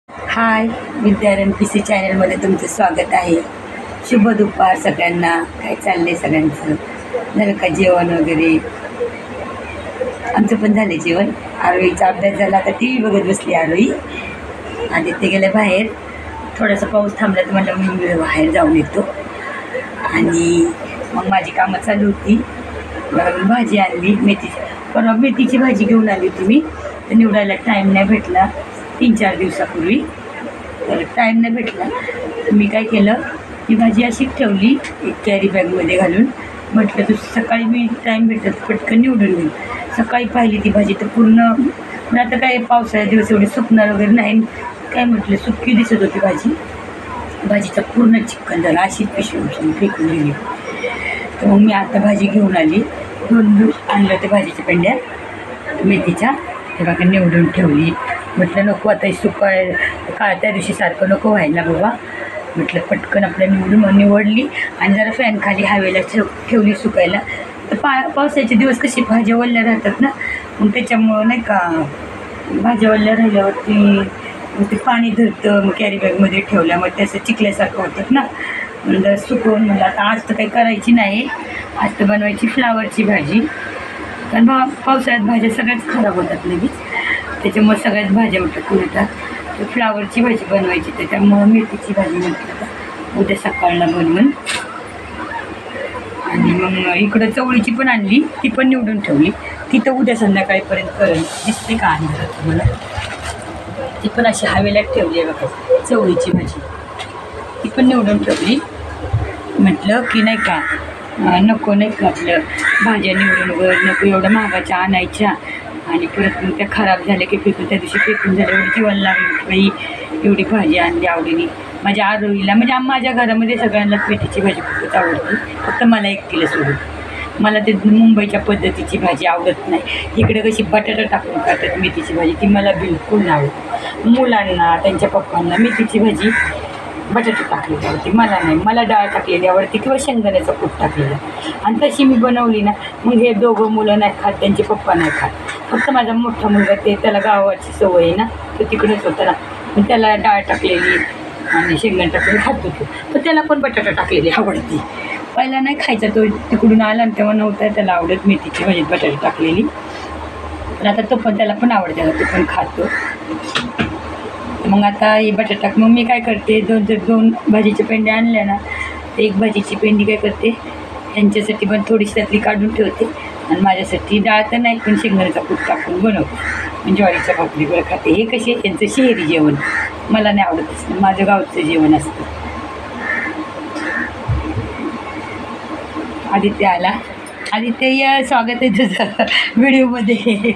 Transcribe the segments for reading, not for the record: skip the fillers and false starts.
हाय, Vidyaranya PC चॅनलमध्ये तुमचं स्वागत आहे. शुभ दुपार सगळ्यांना. काय चाललंय सगळ्यांचं? झालं का जेवण वगैरे? आमचं पण झालं जेवण. आरोहीचा अभ्यास झाला, आता टी व्ही बघत बसली आरोही. आदित्य गेले बाहेर. थोडासा पाऊस थांबला तर म्हटलं मी बाहेर जाऊन येतो. आणि मग माझी कामं चालू होती. भाजी आणली मेथीची. परवा मेथीची भाजी घेऊन आली होती मी, तर निवडायला टाईम नाही भेटला 3-4 दिवसापूर्वी. तर टाईम नाही भेटला तर मी काय केलं, ही भाजी अशीच ठेवली एक कॅरी बॅगमध्ये घालून. म्हटलं तू सकाळी मी टाईम भेटत पटकन निवडून घेईन. सकाळी पाहिली ती भाजी तर पूर्ण, पण आता काय पावसाळ्या दिवस एवढे सुकणार वगैरे नाही, काय म्हटलं सुकी दिसत होती भाजी. भाजीचा पूर्ण चिकन झाला, अशीच पिशवी फेकून दिली. तर मग मी आता भाजी घेऊन आली. 2 आणलं ते भाजीच्या पेंड्या मेथीच्या, ते बघा निवडून ठेवली. म्हटलं नको आता सुकाय त्या दिवशी सारखं नको व्हायला बाबा. म्हटलं पटकन आपल्या निवडली आणि जरा फॅन खाली हवेला ठेवली सुकायला. तर पावसाचे दिवस कशी भाज्या वल्ल्या राहतात ना, मग त्याच्यामुळं नाही का भाज्या वल्ल्या राहिल्यावरती मग ते पाणी धरतं. मग कॅरी बॅगमध्ये ठेवल्यामुळे त्याचं चिकल्यासारखं होतात ना. म्हणजे सुकवून म्हणलं आता आज तर काही करायची नाही, आज तर बनवायची फ्लावरची भाजी. कारण पावसाळ्यात भाज्या सगळ्याच खराब होतात लगेच, त्याच्यामुळे सगळ्याच भाज्या उठून येतात. तर फ्लावरची भाजी बनवायची, त्याच्यामुळं मेथीची भाजी म्हटलं आता उद्या सकाळला बनवून. आणि मग इकडं चवळीची पण आणली, ती पण निवडून ठेवली. ती तर उद्या संध्याकाळीपर्यंत करेल. दिसते का आणलं तुम्हाला? ती पण अशी हवेल्यात ठेवली आहे बघा चवळीची भाजी. ती पण निवडून ठेवली. म्हटलं की नाही का नको नाही का आपलं भाज्या निवडून वगैरे नको एवढं महागाच्या आणायच्या आणि परत मग त्या खराब झाल्या की फेकून, त्या दिवशी फेकून झाल्या एवढी जीवन लागली बाई. एवढी भाजी आणली आवडीने माझ्या आरोहीला. म्हणजे माझ्या घरामध्ये सगळ्यांनाच मेथीची भाजी खूपच आवडते, फक्त मला एकटीला सोडून. मला ते मुंबईच्या पद्धतीची भाजी आवडत नाही. इकडे कशी बटाटा टाकून खातात मेथीची भाजी, ती मला बिलकुल नाही आवडत. मुलांना त्यांच्या पप्पांना मेथीची भाजी बटाटा टाकलेली आवडते, मला नाही. मला डाळ टाकलेली आवडते किंवा शेंगदाण्याचा कूट टाकलेला. आणि तशी मी बनवली ना, मग हे दोघं मुलं नाही खात, त्यांचे पप्पा नाही खात. फक्त माझा मोठा मुलगा त्याला गावाची सवय आहे ना, तो तिकडेच होता ना, मग त्याला डाळ टाकलेली आणि शेंगदाणे टाकलेली खात होतो. तर त्याला पण बटाटा टाकलेली आवडते. पहिला नाही खायचा तो, तिकडून आला आणि तेव्हा नव्हता त्याला आवडत मेथीची भाजी बटाटा टाकलेली. पण आता तो पण त्याला पण आवडते, तो पण खातो. मग आता ही बटाटा, मग मी काय करते, दोन भाजीच्या पेंड्या आणल्या ना, एक भाजीची पेंडी काय करते त्यांच्यासाठी पण थोडीशी त्यातली काढून ठेवते आणि माझ्यासाठी डाळ तर नाही पण शेंगदाण्याचा कूट टाकून बनवते. ज्वारीच्या भाकरीवर खाते. हे कसे त्यांचं शहरी जेवण, मला नाही आवडत, माझं गावचं जेवण असतं. आदित्य आला. आदित्य स्वागत आहे तुझं व्हिडिओमध्ये.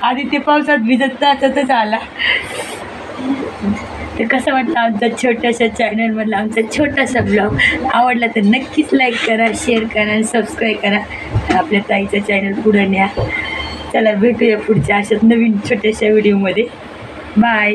आदित्य पावसात भिजत जातच आला. तर कसं वाटतं आमचा छोट्याशा चॅनलमधला आमचा छोटासा ब्लॉग? आवडला तर नक्कीच लाईक करा, शेअर करा आणि सबस्क्राईब करा. आपल्या ताईचं चॅनल पुढे न्या. चला भेटूया पुढच्या अशाच नवीन छोट्याशा व्हिडिओमध्ये. बाय.